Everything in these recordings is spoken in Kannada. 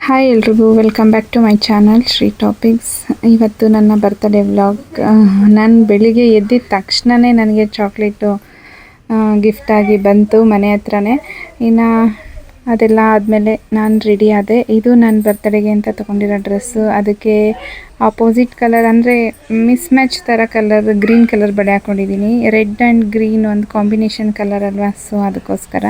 ಹಾಯ್ ಎಲ್ರಿಗೂ welcome back to my channel Shri topics. ಇವತ್ತು ನನ್ನ ಬರ್ತ್ಡೇ ವ್ಲಾಗ್. ನಾನು ಬೆಳಿಗ್ಗೆ ಎದ್ದಿದ ತಕ್ಷಣವೇ ನನಗೆ ಚಾಕ್ಲೇಟು ಗಿಫ್ಟಾಗಿ ಬಂತು ಮನೆ ಹತ್ರನೇ. ಇನ್ನು ಅದೆಲ್ಲ ಆದಮೇಲೆ ನಾನು ರೆಡಿ ಆದೆ. ಇದು ನನ್ನ ಬರ್ತ್ಡೇಗೆ ಅಂತ ತೊಗೊಂಡಿರೋ ಡ್ರೆಸ್ಸು. ಅದಕ್ಕೆ ಆಪೋಸಿಟ್ ಕಲರ್ ಅಂದರೆ ಮಿಸ್ ಮ್ಯಾಚ್ ಥರ ಕಲರ್, ಗ್ರೀನ್ ಕಲರ್ ಬಳೆ ಹಾಕ್ಕೊಂಡಿದ್ದೀನಿ. ರೆಡ್ ಆ್ಯಂಡ್ ಗ್ರೀನ್ ಒಂದು ಕಾಂಬಿನೇಷನ್ ಕಲರ್ ಅಲ್ವಾ, ಸೊ ಅದಕ್ಕೋಸ್ಕರ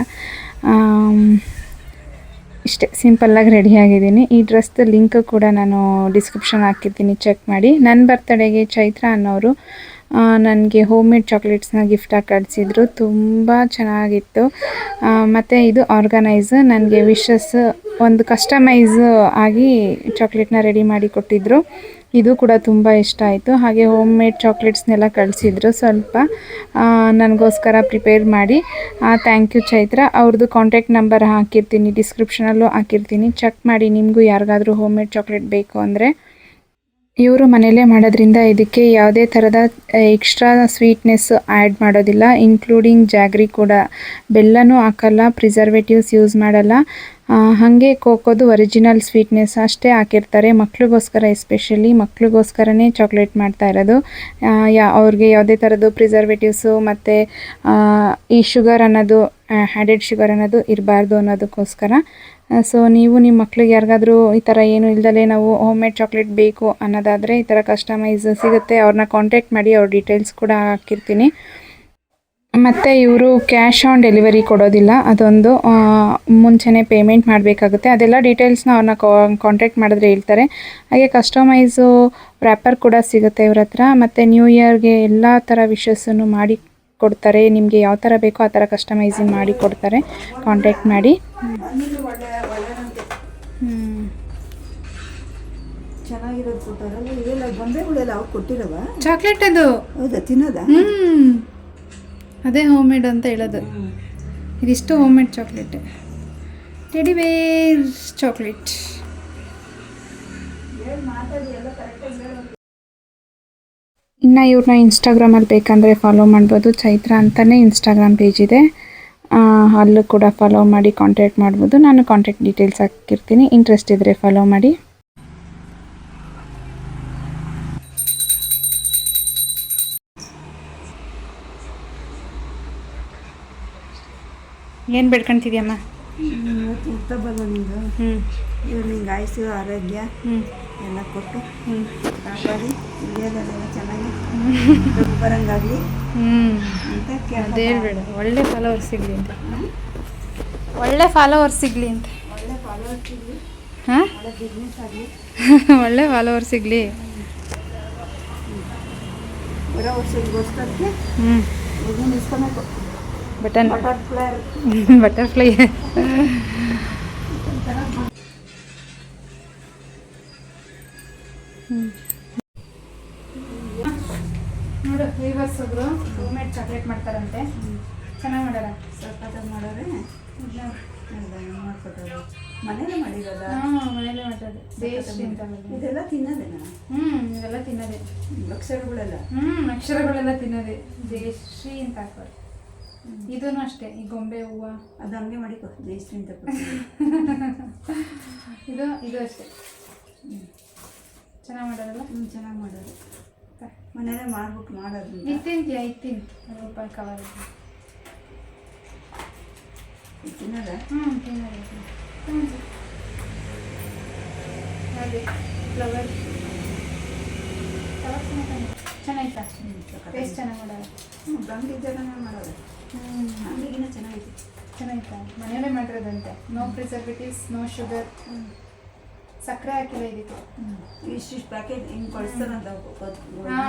ಇಷ್ಟೇ ಸಿಂಪಲ್ಲಾಗಿ ರೆಡಿಯಾಗಿದ್ದೀನಿ. ಈ ಡ್ರೆಸ್ದು ಲಿಂಕ್ ಕೂಡ ನಾನು ಡಿಸ್ಕ್ರಿಪ್ಷನ್ ಹಾಕಿರ್ತೀನಿ, ಚೆಕ್ ಮಾಡಿ. ನನ್ನ ಬರ್ತಡೇಗೆ ಚೈತ್ರ ಅನ್ನೋರು ನನಗೆ ಹೋಮ್ ಮೇಡ್ ಚಾಕ್ಲೇಟ್ಸ್ನ ಗಿಫ್ಟಾಗಿ ಕಳಿಸಿದ್ರು. ತುಂಬ ಚೆನ್ನಾಗಿತ್ತು. ಮತ್ತು ಇದು ಆರ್ಗನೈಸ್ ನನಗೆ ವಿಶಸ್ ಒಂದು ಕಸ್ಟಮೈಸ್ ಆಗಿ ಚಾಕ್ಲೇಟ್ನ ರೆಡಿ ಮಾಡಿ ಕೊಟ್ಟಿದ್ದರು. ಇದು ಕೂಡ ತುಂಬ ಇಷ್ಟ ಆಯಿತು. ಹಾಗೆ ಹೋಮ್ ಮೇಡ್ ಚಾಕ್ಲೇಟ್ಸ್ನೆಲ್ಲ ಕಳಿಸಿದ್ರು ಸ್ವಲ್ಪ ನನಗೋಸ್ಕರ ಪ್ರಿಪೇರ್ ಮಾಡಿ. Thank you Chaitra. ಅವ್ರದ್ದು ಕಾಂಟ್ಯಾಕ್ಟ್ ನಂಬರ್ ಹಾಕಿರ್ತೀನಿ, ಡಿಸ್ಕ್ರಿಪ್ಷನಲ್ಲೂ ಹಾಕಿರ್ತೀನಿ, ಚೆಕ್ ಮಾಡಿ. ನಿಮಗೂ ಯಾರಿಗಾದರೂ ಹೋಮ್ ಮೇಡ್ ಚಾಕ್ಲೇಟ್ ಬೇಕು ಅಂದರೆ. ಇವರು ಮನೆಯಲ್ಲೇ ಮಾಡೋದ್ರಿಂದ ಇದಕ್ಕೆ ಯಾವುದೇ ಥರದ ಎಕ್ಸ್ಟ್ರಾ ಸ್ವೀಟ್ನೆಸ್ ಆ್ಯಡ್ ಮಾಡೋದಿಲ್ಲ, ಇನ್ಕ್ಲೂಡಿಂಗ್ ಜಾಗ್ರಿ ಕೂಡ. ಬೆಲ್ಲನೂ ಹಾಕಲ್ಲ, ಪ್ರಿಸರ್ವೇಟಿವ್ಸ್ ಯೂಸ್ ಮಾಡಲ್ಲ. ಹಾಗೆ ಕೋಕೋದು ಒರಿಜಿನಲ್ ಸ್ವೀಟ್ನೆಸ್ ಅಷ್ಟೇ ಹಾಕಿರ್ತಾರೆ. ಮಕ್ಳಿಗೋಸ್ಕರ, ಎಸ್ಪೆಷಲಿ ಮಕ್ಳಿಗೋಸ್ಕರನೇ ಚಾಕ್ಲೇಟ್ ಮಾಡ್ತಾ ಇರೋದು. ಅವ್ರಿಗೆ ಯಾವುದೇ ಥರದ್ದು ಪ್ರಿಸರ್ವೇಟಿವ್ಸು ಮತ್ತು ಈ ಶುಗರ್ ಅನ್ನೋದು, ಆ್ಯಡೆಡ್ ಶುಗರ್ ಅನ್ನೋದು ಇರಬಾರ್ದು ಅನ್ನೋದಕ್ಕೋಸ್ಕರ. ಸೊ ನೀವು ನಿಮ್ಮ ಮಕ್ಳಿಗೆ ಯಾರಿಗಾದರೂ ಈ ಥರ ಏನು ಇಲ್ದಲೇ ನಾವು ಹೋಮ್ ಮೇಡ್ ಚಾಕ್ಲೇಟ್ ಬೇಕು ಅನ್ನೋದಾದರೆ ಈ ಥರ ಕಸ್ಟಮೈಸ್ ಸಿಗುತ್ತೆ. ಅವ್ರನ್ನ ಕಾಂಟ್ಯಾಕ್ಟ್ ಮಾಡಿ, ಅವ್ರ ಡೀಟೇಲ್ಸ್ ಕೂಡ ಹಾಕಿರ್ತೀನಿ. ಮತ್ತು ಇವರು ಕ್ಯಾಶ್ ಆನ್ ಡೆಲಿವರಿ ಕೊಡೋದಿಲ್ಲ, ಅದೊಂದು ಮುಂಚೆನೇ ಪೇಮೆಂಟ್ ಮಾಡಬೇಕಾಗುತ್ತೆ. ಅದೆಲ್ಲ ಡೀಟೇಲ್ಸ್ನ ಅವ್ರನ್ನ ಕಾಂಟ್ಯಾಕ್ಟ್ ಮಾಡಿದ್ರೆ ಹೇಳ್ತಾರೆ. ಹಾಗೆ ಕಸ್ಟಮೈಸು ರ್ಯಾಪರ್ ಕೂಡ ಸಿಗುತ್ತೆ ಇವ್ರ ಹತ್ರ. ಮತ್ತು ನ್ಯೂ ಇಯರ್ಗೆ ಎಲ್ಲ ಥರ ವಿಶಸ್ಸನ್ನು ಮಾಡಿ ಕೊಡ್ತಾರೆ. ನಿಮಗೆ ಯಾವ ಥರ ಬೇಕೋ ಆ ಥರ ಕಸ್ಟಮೈಸಿಂಗ್ ಮಾಡಿ ಕೊಡ್ತಾರೆ, ಕಾಂಟ್ಯಾಕ್ಟ್ ಮಾಡಿ. ಚಾಕ್ಲೇಟ್ ಅದು ಅದೇ ಹೋಮ್ ಮೇಡ್ ಅಂತ ಹೇಳೋದು. ಇದಿಷ್ಟು ಹೋಮ್ ಮೇಡ್ ಚಾಕ್ಲೇಟ್, ಟೆಡಿ ಬೇರ್ ಚಾಕ್ಲೇಟ್. ಇನ್ನು ಇವ್ರನ್ನ ಇನ್ಸ್ಟಾಗ್ರಾಮಲ್ಲಿ ಬೇಕಂದರೆ ಫಾಲೋ ಮಾಡ್ಬೋದು. ಚೈತ್ರ ಅಂತಲೇ ಇನ್ಸ್ಟಾಗ್ರಾಮ್ ಪೇಜ್ ಇದೆ, ಅಲ್ಲೂ ಕೂಡ ಫಾಲೋ ಮಾಡಿ ಕಾಂಟ್ಯಾಕ್ಟ್ ಮಾಡ್ಬೋದು. ನಾನು ಕಾಂಟ್ಯಾಕ್ಟ್ ಡೀಟೇಲ್ಸ್ ಹಾಕಿರ್ತೀನಿ, ಇಂಟ್ರೆಸ್ಟ್ ಇದ್ದರೆ ಫಾಲೋ ಮಾಡಿ. ಏನು ಬೇಡ್ಕೊತಿದ್ಯಮ್ಮ? ನಿಂಗೆ ಆಯುಸ್ಸು ಆರೋಗ್ಯ ಎಲ್ಲ ಕೊಟ್ಟು ಕಾಪಾಡಿ ಇಳಿಯೋದೆಲ್ಲ ಚೆನ್ನಾಗಿ ಬರಂಗಾಗಲಿ ಅಂತ ಹೇಳ್ಬೇಡ. ಒಳ್ಳೆ ಫಾಲೋವರ್ಸ್ ಸಿಗಲಿ ಅಂತ, ಒಳ್ಳೆ ಫಾಲೋವರ್ಸ್ ಸಿಗಲಿ ಅಂತ, ಒಳ್ಳೆ ಫಾಲೋವರ್ಸ್ ಸಿಗಲಿ, ಹಾಂ, ಒಳ್ಳೆ ಬಿಸ್ನೆಸ್ ಆಗಲಿ, ಒಳ್ಳೆ ಫಾಲೋವರ್ಸ್ ಸಿಗಲಿ. ಬರೋ ವರ್ಷಗೋಸ್ಕರಕ್ಕೆ ಇದನ್ನು ಇಸ್ಕೊಬೇಕು. ಬಟರ್ಫ್ಲೈ ನೋಡು, ವೀವರ್ಸ್ ಒಬ್ರು ಹೋಮ್ ಮೇಡ್ ಚಾಕ್ಲೇಟ್ ಮಾಡ್ತಾರಂತೆ. ಚೆನ್ನಾಗಿ ಮಾಡ್ಯಾರ, ಸಖತ್ತಾಗಿ ಮಾಡೋರೆ, ಮಾಡ್ಕೊಟ್ಟೋದು ಮನೇಲೆ ಮಾಡಿರೋದ. ಮನೇಲೆ ಮಾಡೋದು. ದೇಶಿ ಅಂತ ಇದೆಲ್ಲ ತಿನ್ನೋದೇನಾ? ಇದೆಲ್ಲ ತಿನ್ನೋದೇ. ಅಕ್ಷರಗಳೆಲ್ಲ ಅಕ್ಷರಗಳೆಲ್ಲ ತಿನ್ನೋದೇ. ದೇಶಿ ಅಂತ ಹಾಕೋದು. ಇದೂ ಅಷ್ಟೇ, ಈ ಗೊಂಬೆ ಹೂವು ಅದು ಹಂಗೆ ಮಾಡಿಕೊ, ಜಯಶ್ರೀ ಅಂತ. ಇದು ಅಷ್ಟೇ ಚೆನ್ನಾಗಿ ಮಾಡೋದಲ್ಲ. ಚೆನ್ನಾಗಿ ಮಾಡೋದು, ಮನೇಲೆ ಮಾಡ್ಬಿಟ್ಟು ಮಾಡೋದು. ಇತ್ತಿಂತೀಯ ರೂಪಾಯಿ ಕವರ್ ತಿನ್ನೋದ? ತಿನ್ನೋದು. ಅದೇ ಫ್ಲವರ್ ಚೆನ್ನಾಯ್ತಾ? ಟೇಸ್ಟ್ ಚೆನ್ನಾಗಿ ಮಾಡೋದು. ಅಂಗಡಿ ಜನ ಮಾಡೋದು, ಅಂಗಡಿಗಿನ್ನ ಚೆನ್ನಾಗಿತ್ತಾ? ಮನೆಯಲ್ಲೇ ಮಾಡಿರೋದಂತೆ. ನೋ ಪ್ರಿಸರ್ವೇಟಿವ್ಸ್, ನೋ ಶುಗರ್, ಸಕ್ಕರೆ ಹಾಕಿಲ್ಲ ಇದಕ್ಕೆ. ಇಷ್ಟಿಷ್ಟು ಪ್ಯಾಕೆಟ್ ಹಿಂಗೆ ಕಳಿಸ್ತಾರಂತ.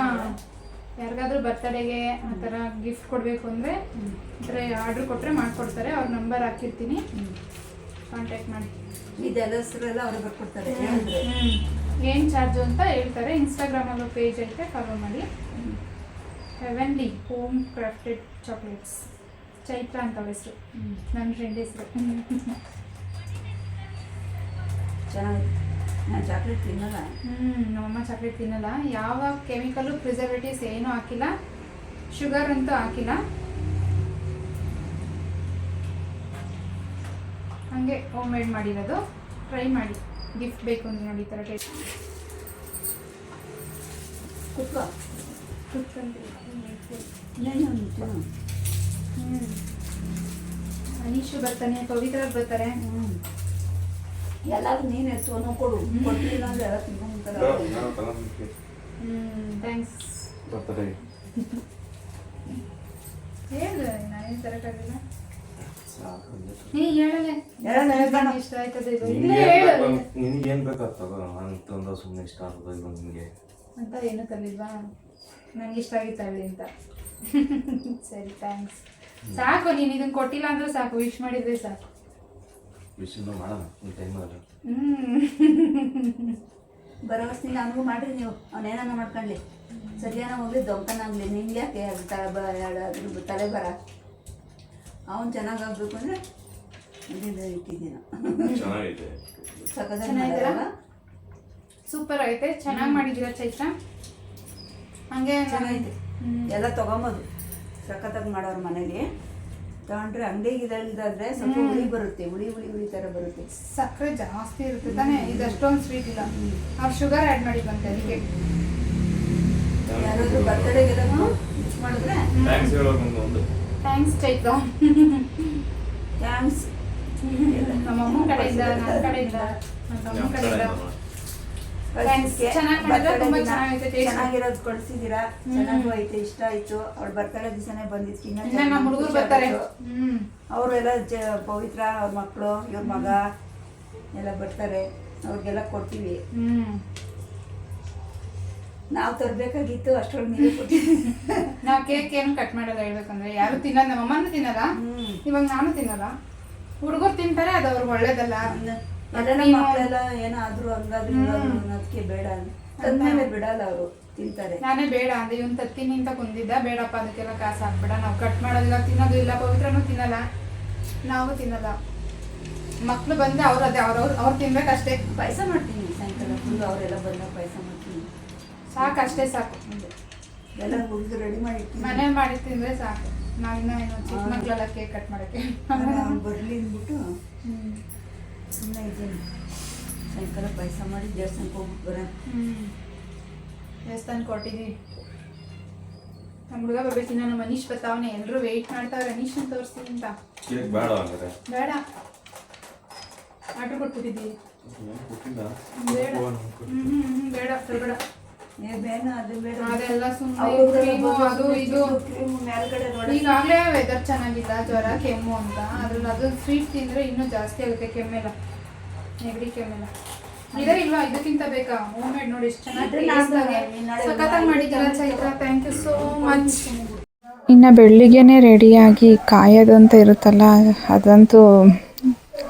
ಯಾರಿಗಾದ್ರೂ ಬರ್ತಡೇಗೆ ಆ ಥರ ಗಿಫ್ಟ್ ಕೊಡಬೇಕು ಅಂದರೆ ಆರ್ಡ್ರ್ ಕೊಟ್ಟರೆ ಮಾಡಿಕೊಡ್ತಾರೆ. ಅವ್ರ ನಂಬರ್ ಹಾಕಿರ್ತೀನಿ, ಕಾಂಟ್ಯಾಕ್ಟ್ ಮಾಡಿ. ಇದೆಲ್ಲ ಹೆಸರೆಲ್ಲ ಅವ್ರಿಗೆ ಬರ್ಕೊಡ್ತಾರೆ. ಏನು ಚಾರ್ಜು ಅಂತ ಹೇಳ್ತಾರೆ. ಇನ್ಸ್ಟಾಗ್ರಾಮಲ್ಲೂ ಪೇಜ್ ಐತೆ, ಫಾಲೋ ಮಾಡಿ. Heavenly home crafted chocolates, Chaitra ಅಂತ ಹೆಸರು, ನನ್ನ ಫ್ರೆಂಡ್ ಹೆಸರು. ಚೆನ್ನಾಗಿ. ನಾನು ಚಾಕ್ಲೇಟ್ ತಿನ್ನಲ್ಲ. ನಮ್ಮಮ್ಮ ಚಾಕ್ಲೇಟ್ ತಿನ್ನಲ್ಲ. ಯಾವ ಕೆಮಿಕಲ್ಲು, ಪ್ರಿಸರ್ವೇಟಿವ್ಸ್ ಏನೂ ಹಾಕಿಲ್ಲ, ಶುಗರ್ ಅಂತೂ ಹಾಕಿಲ್ಲ. ಹಾಗೆ ಹೋಮ್ ಮೇಡ್ ಮಾಡಿರೋದು. ಟ್ರೈ ಮಾಡಿ. ಗಿಫ್ಟ್ ಬೇಕು ಅಂದ್ರೆ ನೋಡಿ ಈ ಥರ ಕುಕ್ಕ ಇನ್ನೇನು ಅನೀಶು ಬರ್ತಾನೆ, ಪವಿತ್ರ ಬರ್ತಾರೆ. ಎಲ್ಲಾದ್ರೂ ನೀನು ಸೋನು ಕೊಡು, ಕೊಟ್ಟಿಲ್ಲ ಅಂದ್ರೆ ಎಲ್ಲ ತಿನ್ಕೊಂತಾರೆ. ಥ್ಯಾಂಕ್ಸ್. ಹೇಳು, ನಾನೇನು ತರಕ್ಕಾಗಲ್ಲ. ನೀ ಹೇಳಲೆ ಇಷ್ಟ ಆಯ್ತದೆ ಇದು. ನಿನಗೇನು ಬೇಕಾಗ್ತದ ಅಂತಂದ ಸುಮ್ಮನೆ ಇಷ್ಟ ಆಗ್ತದೆ ಇದು ನಿಮಗೆ ಅಂತ ಏನು ತರಲಿಲ್ವಾ? ನನಗೆ ಇಷ್ಟ ಆಗಿತ್ತು ತರಲಿ ಅಂತ. ಸರಿ ಥ್ಯಾಂಕ್ಸ್. ಸಾಕು, ನೀನು ಇದನ್ನು ಕೊಟ್ಟಿಲ್ಲ ಅಂದ್ರೆ ಸಾಕು, ವಿಶ್ ಮಾಡಿದ್ರೆ ಸಾಕು. ವಿಷಯ ಮಾಡೋಣ ಒಂದು ಟೈಮಲ್ಲಿ. ಭರವಸೆ ನನಗೂ ಮಾಡಿರಿ ನೀವು, ಅವನೇನ ಮಾಡ್ಕೊಳ್ಳಿ. ಸರಿಯಾನ ಹೋಗ್ಲಿ ದೊಂಕನಾಗಲಿ, ನಿಮ್ಗೆ ಯಾಕೆ ಅದ್ರ ತಲೆ ಬರ. ಅವನು ಚೆನ್ನಾಗಾಗಬೇಕು ಅಂದರೆ ಅಲ್ಲಿಂದ ಇಟ್ಟಿದ್ದೀನ. ಚೆನ್ನಾಗಿದೆ, ಸಖತ್ತಾಗಿ ಸೂಪರ್ ಆಗೈತೆ. ಚೆನ್ನಾಗಿ ಮಾಡಿದ್ದೀರಾ ಚೈತ್ರ. ಹಂಗೆ ಚೆನ್ನಾಗಿದೆ. ಎಲ್ಲ ತೊಗೊಂಬೋದು, ಸಖತ್ತಾಗಿ ಮಾಡೋರು ಮನೇಲಿ ತಗೊಂಡ್ರೆ. ಅಂಗಡಿಗಿದಾದ್ರೆ ಸ್ವಲ್ಪ ಹುಳಿ ಬರುತ್ತೆ, ಹುಳಿ ಥರ ಬರುತ್ತೆ. ಸಕ್ಕರೆ ಜಾಸ್ತಿ ಇರುತ್ತೆ ತಾನೇ, ಇದು ಅಷ್ಟೊಂದು ಸ್ವೀಟ್ ಇಲ್ಲ. ಅವ್ರು ಶುಗರ್ ಆ್ಯಡ್ ಮಾಡಿದ್ವಂತೆ ಅದಕ್ಕೆ. ಯಾರಾದರೂ ಬರ್ತಡೇಗೆಲ್ಲ ಮಿಕ್ಸ್ ಮಾಡಿದ್ರೆ ಥ್ಯಾಂಕ್ಸ್ ಹೇಳೋದು ಒಂದು. ಥ್ಯಾಂಕ್ಸ್ ಚೈತ್ರ. ಥ್ಯಾಂಕ್ಸ್. ನಮ್ಮ ಅಮ್ಮ ಕಡೆಯಿಂದ, ನನ್ನ ಕಡೆಯಿಂದ, ನನ್ನ ತಮ್ಮ ಕಡೆಯಿಂದ ಚೆನ್ನಾಗಿರೋದು ಕಳ್ಸಿದ್ದೀರಾ, ಚೆನ್ನಾಗೂ ಐತೆ, ಇಷ್ಟ ಆಯ್ತು. ಅವ್ಳ ಬರ್ತಡೇ ದಿವಸನೇ ಬಂದಿತ್ತು. ನಮ್ಮ ಹುಡುಗರು ಬರ್ತಾರೆ, ಅವರೆಲ್ಲ ಪವಿತ್ರ, ಅವ್ರ ಮಕ್ಕಳು, ಇವ್ರ ಮಗ ಎಲ್ಲ ಬರ್ತಾರೆ. ಅವ್ರಿಗೆಲ್ಲ ಕೊಡ್ತೀವಿ. ನಾವು ತರಬೇಕಾಗಿತ್ತು, ಅಷ್ಟೊಳಗೆ ನೀವೇ ಕೊಟ್ಟಿದ್ದೀವಿ. ನಾವು ಕೇಕ್ ಏನು ಕಟ್ ಮಾಡಲ್ಲ, ಹೇಳ್ಬೇಕಂದ್ರೆ ಯಾರು ತಿನ್ನಲ್ಲ. ನಮ್ಮ ಅಮ್ಮನೂ ತಿನ್ನಲ್ಲ, ಇವಾಗ ನಾನು ತಿನ್ನಲ್ಲ. ಹುಡುಗರು ತಿಂತಾರೆ, ಅದು ಅವ್ರಿಗೆ ಒಳ್ಳೇದಲ್ಲ. ಎಲ್ಲ ಮಕ್ಕಳೆಲ್ಲ ಏನಾದ್ರು ಹಂಗಾದ್ರು ಅದಕ್ಕೆ ಬೇಡ ತಂದ್ಮೇಲೆ ಬಿಡಲ್ಲ, ಅವರು ತಿಂತಾರೆ. ನಾನೇ ಬೇಡ ಅಂದೆ, ಇವನ್ ತತ್ತೀನಿ ಅಂತ ಕುಂದಿದ್ದ. ಬೇಡಪ್ಪ, ಅದಕ್ಕೆಲ್ಲ ಕಾಸು ಹಾಕ್ಬೇಡ, ನಾವು ಕಟ್ ಮಾಡೋದಿಲ್ಲ, ತಿನ್ನೋದು ಇಲ್ಲ. ಪವಿತ್ರನೂ ತಿನ್ನಲ್ಲ, ನಾವು ತಿನ್ನಲ್ಲ. ಮಕ್ಳು ಬಂದ್ರೆ ಅವ್ರು ಅದೇ ಅವ್ರು ತಿನ್ಬೇಕಷ್ಟೇ. ಪಾಯಸ ಮಾಡ್ತೀನಿ ಸಾಯಂಕಾಲ ಫುಲ್, ಅವರೆಲ್ಲ ಬಂದಾಗ ಪಾಯಸ ಮಾಡ್ತೀನಿ. ಸಾಕು, ಅಷ್ಟೇ ಸಾಕು. ಎಲ್ಲ ಹುಡುಗರು ರೆಡಿ ಮಾಡಿ ಮನೆ ಮಾಡಿ ತಿಂದ್ರೆ ಸಾಕು. ನಾವಿನ್ನ ಏನು ಚಿಕ್ಕ ಮಕ್ಳೆಲ್ಲ ಕೇಕ್ ಕಟ್ ಮಾಡೋಕ್ಕೆ ಬರಲಿ ಅಂದ್ಬಿಟ್ಟು ಸುಮ್ಮನೆ ಇದ್ದೀನಿ. ಸಾಯಂಕಾಲ ಪಾಯಸ ಮಾಡಿ ದೇವಸ್ಥಾನಕ್ಕೆ ಹೋಗ್ಬಿಟ್ಟು ಬರೋಣ. ದೇವಸ್ಥಾನಕ್ಕೆ ಕೊಟ್ಟಿದ್ದೀವಿ. ನಮ್ಮ ಹುಡುಗ ಬರ್ಬೇಕಿನ್ನ, ನಮ್ಮ ಮನೀಶ್ ಬರ್ತಾವನೆ. ಎಲ್ಲರೂ ವೆಯ್ಟ್ ಮಾಡ್ತಾವ್ರೆ ಅನೀಶನ್ ತೋರಿಸ್ತೀನಿ ಅಂತ. ಬೇಡ ಅಂದ್ರೆ ಬೇಡ, ಆರ್ಡ್ರ್ ಕೊಟ್ಬಿಟ್ಟಿದ್ದೀವಿ. ಬೇಡ ಬೇಡ ಬೇಡ, ಅದೆಲ್ಲ ಸುಮ್ಮನೆ ಅದು ಇದು. ಈಗಾಗಲೇ ವೆದರ್ ಚೆನ್ನಾಗಿಲ್ಲ, ಜ್ವರ ಕೆಮ್ಮು ಅಂತ. ಅದ್ರಲ್ಲಿ ಅದು ಸ್ವೀಟ್ ತಿಂದರೆ ಇನ್ನೂ ಜಾಸ್ತಿ ಆಗುತ್ತೆ ಕೆಮ್ಮೆಲ್ಲ, ನೆಗಡಿ ಕೆಮ್ಮೆಲ್ಲ. ಇದೇ ಇಲ್ವಾ, ಇದಕ್ಕಿಂತ ಬೇಕಾ? ಹೋಮ್ ಮೇಡ್ ನೋಡಿ ಎಷ್ಟು ಚೆನ್ನಾಗಿ ಸಖತ್ತಾಗಿ ಮಾಡಿದ್ದೀರಾ Chaitra, thank you so much. ಇನ್ನು ಬೆಳಿಗ್ಗೆನೇ ರೆಡಿಯಾಗಿ ಕಾಯೋದು ಅಂತ ಇರುತ್ತಲ್ಲ, ಅದಂತೂ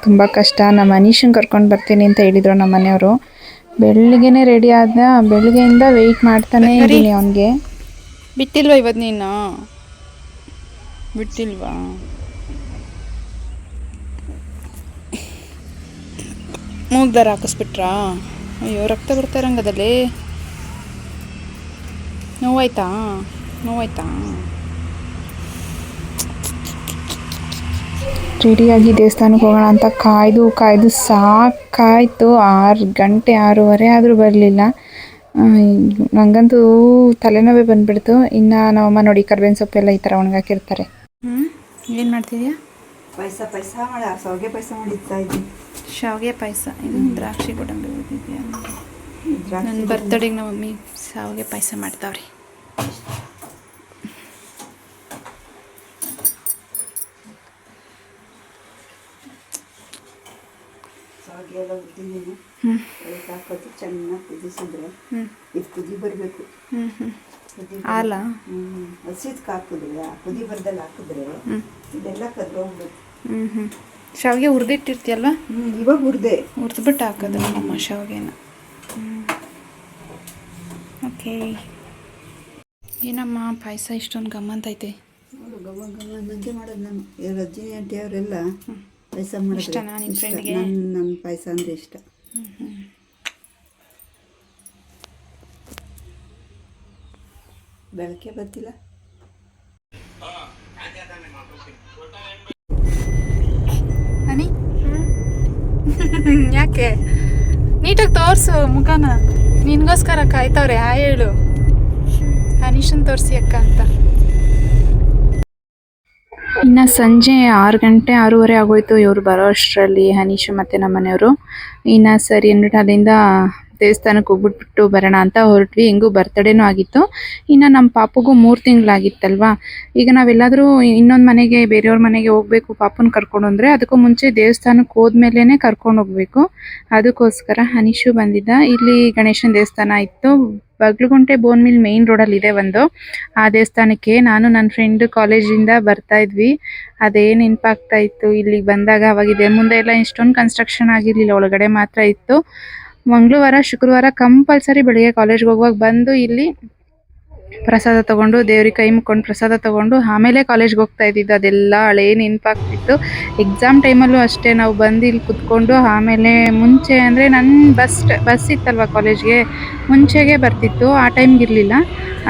ತುಂಬ ಕಷ್ಟ. ನಮ್ಮ ಅನೀಶನ್ ಕರ್ಕೊಂಡು ಬರ್ತೀನಿ ಅಂತ ಹೇಳಿದರು ನಮ್ಮ ಮನೆಯವರು. ಬೆಳಿಗ್ಗೆನೇ ರೆಡಿ ಆದ, ಬೆಳಿಗ್ಗೆಯಿಂದ ವೆಯ್ಟ್ ಮಾಡ್ತಾನೆ ಇದ್ದೀನಿ ಅವನಿಗೆ. ಬಿಟ್ಟಿಲ್ವಾ ಇವತ್ತು ನೀನು? ಬಿಟ್ಟಿಲ್ವಾ? ಮೂಗ್ದಾರ ಹಾಕಿಸ್ಬಿಟ್ರಾ? ಅಯ್ಯೋ, ರಕ್ತ ಬರ್ತಾ ಇರಂಗದಲ್ಲಿ. ನೋವಾಯ್ತಾ? ರೆಡಿಯಾಗಿ ದೇವಸ್ಥಾನಕ್ಕೆ ಹೋಗೋಣ ಅಂತ ಕಾಯ್ದು ಸಾಕಾಯಿತು. 6 ಗಂಟೆ 6:30 ಆದರೂ ಬರಲಿಲ್ಲ. ನನಗಂತೂ ತಲೆನೋವೇ ಬಂದುಬಿಡ್ತು. ಇನ್ನು ನಮ್ಮಮ್ಮ ನೋಡಿ ಕರ್ಬೇವಿನ ಸೊಪ್ಪೆಲ್ಲ ಈ ಥರ ಒಣಗಾಕಿರ್ತಾರೆ. ಏನು ಮಾಡ್ತಿದ್ಯಾ? ಪಾಯಸ ಮಾಡಿ, ಶಾವಿಗೆ ಪಾಯಸ ಮಾಡಿರ್ತಾ ಇದ್ದೀನಿ. ಶಾವಿಗೆ ಪಾಯಸ, ಇದು ದ್ರಾಕ್ಷಿ ಗೋಡಂಬಿ ಓದಿದ್ಯಾ? ನನ್ನ ಬರ್ತಡೆಗೆ ನಮ್ಮ ಮಮ್ಮಿ ಶಾವಿಗೆ ಪಾಯಸ ಮಾಡ್ತಾವ್ರಿ. ಶಾವಿಗೆ ಎಲ್ಲ ಉದ್ದಿದ್ದೀನಿ, ಹಾಕೋದು ಚೆನ್ನಾಗಿ ಕುದಿಸಿದ್ರೆ ಇದು ಕುದಿ ಬರಬೇಕು. ಹಾಲ ಹಸಿದ್ ಹಾಕಿದ್ರೆ, ಕುದಿ ಬರ್ದಲ್ಲಿ ಹಾಕಿದ್ರೆ ಇದೆಲ್ಲ ಕದ್ರೋಗ್ಬೇಕು. ಶಾವಿಗೆ ಹುರಿದಿಟ್ಟಿರ್ತೀಯಲ್ವ? ಇವಾಗ ಹುರಿದ್ಬಿಟ್ಟು ಹಾಕೋದು ನಮ್ಮ ಶಾವಿಗೆನ. ಓಕೆ. ಏನಮ್ಮ ಪಾಯಸ ಇಷ್ಟೊಂದು ಗಮ್ಮಂತೈತೆ? ನೋಡು, ಗಮ ಅನ್ನಂಗೆ ಮಾಡೋದು ನಾನು. ರಜ್ಜಿನಿ ಆಂಟಿ ಅವರೆಲ್ಲ ಪಾಯಸ ಮಾಡೋದು ಇಷ್ಟ. ನಿಮ್ಮ ಫ್ರೆಂಡ್ಗೆ ನನ್ನ ಪಾಯಸ ಅಂದರೆ ಇಷ್ಟ. ಬೆಳಕೆ ಬರ್ತಿಲ್ಲ. ಹನಿ ಯಾಕೆ ನೀಟಾಗಿ ತೋರಿಸು ಮುಖನ. ನಿನ್ಗೋಸ್ಕರ ಕಾಯ್ತವ್ರೆ. ಹೇಳು ಅನೀಶನ್ ತೋರಿಸಿ ಅಕ್ಕ ಅಂತ. ಇನ್ನು ಸಂಜೆ 6 ಗಂಟೆ 6:30 ಆಗೋಯ್ತು ಇವ್ರು ಬರೋ ಅಷ್ಟರಲ್ಲಿ, ಹನೀಶ್ ಮತ್ತು ನಮ್ಮ ಮನೆಯವರು. ಇನ್ನು ಸರಿ ಅಂದ್ಬಿಟ್ಟು ಅಲ್ಲಿಂದ ದೇವಸ್ಥಾನಕ್ಕೆ ಹೋಗ್ಬಿಟ್ಟು ಬರೋಣ ಅಂತ ಹೊರಟ್ವಿ. ಹೆಂಗೂ ಬರ್ತಡೇನೂ ಆಗಿತ್ತು. ಇನ್ನು ನಮ್ಮ ಪಾಪುಗೂ 3 ತಿಂಗಳಾಗಿತ್ತಲ್ವಾ. ಈಗ ನಾವೆಲ್ಲಾದರೂ ಇನ್ನೊಂದು ಮನೆಗೆ, ಬೇರೆಯವ್ರ ಮನೆಗೆ ಹೋಗಬೇಕು ಪಾಪುನ ಕರ್ಕೊಂಡು ಅಂದರೆ ಅದಕ್ಕೂ ಮುಂಚೆ ದೇವಸ್ಥಾನಕ್ಕೆ ಹೋದ್ಮೇಲೆ ಕರ್ಕೊಂಡು ಹೋಗಬೇಕು. ಅದಕ್ಕೋಸ್ಕರ ಹನೀಶು ಬಂದಿದ್ದ. ಇಲ್ಲಿ ಗಣೇಶನ ದೇವಸ್ಥಾನ ಇತ್ತು, ಬಗ್ಲುಗುಂಟೆ ಬೋನ್ಮಿಲ್ ಮೇಯ್ನ್ ರೋಡಲ್ಲಿ ಇದೆ ಒಂದು. ಆ ದೇವಸ್ಥಾನಕ್ಕೆ ನಾನು ನನ್ನ ಫ್ರೆಂಡ್ ಕಾಲೇಜಿಂದ ಬರ್ತಾ ಇದ್ವಿ. ಅದೇ ನೆನಪಾಗ್ತಾ ಇತ್ತು ಇಲ್ಲಿಗೆ ಬಂದಾಗ. ಅವಾಗಿದೆ ಮುಂದೆ ಎಲ್ಲ ಇಷ್ಟೊಂದು ಕನ್ಸ್ಟ್ರಕ್ಷನ್ ಆಗಿರಲಿಲ್ಲ, ಒಳಗಡೆ ಮಾತ್ರ ಇತ್ತು. ಮಂಗಳವಾರ ಶುಕ್ರವಾರ ಕಂಪಲ್ಸರಿ ಬೆಳಿಗ್ಗೆ ಕಾಲೇಜ್ಗೆ ಹೋಗುವಾಗ ಬಂದು ಇಲ್ಲಿ ಪ್ರಸಾದ ತೊಗೊಂಡು, ದೇವ್ರಿಗೆ ಕೈ ಮುಕ್ಕೊಂಡು ಪ್ರಸಾದ ತೊಗೊಂಡು ಆಮೇಲೆ ಕಾಲೇಜ್ಗೆ ಹೋಗ್ತಾ ಇದ್ದಿದ್ದು. ಅದೆಲ್ಲ ಹಳೇ ನೆನಪಾಗ್ತಿತ್ತು. ಎಕ್ಸಾಮ್ ಟೈಮಲ್ಲೂ ಅಷ್ಟೇ ನಾವು ಬಂದು ಇಲ್ಲಿ ಕುತ್ಕೊಂಡು ಆಮೇಲೆ ಮುಂಚೆ ಅಂದರೆ ನನ್ನ ಬಸ್ ಇತ್ತಲ್ವ ಕಾಲೇಜ್ಗೆ, ಮುಂಚೆಗೆ ಬರ್ತಿತ್ತು, ಆ ಟೈಮ್ಗೆ ಇರಲಿಲ್ಲ.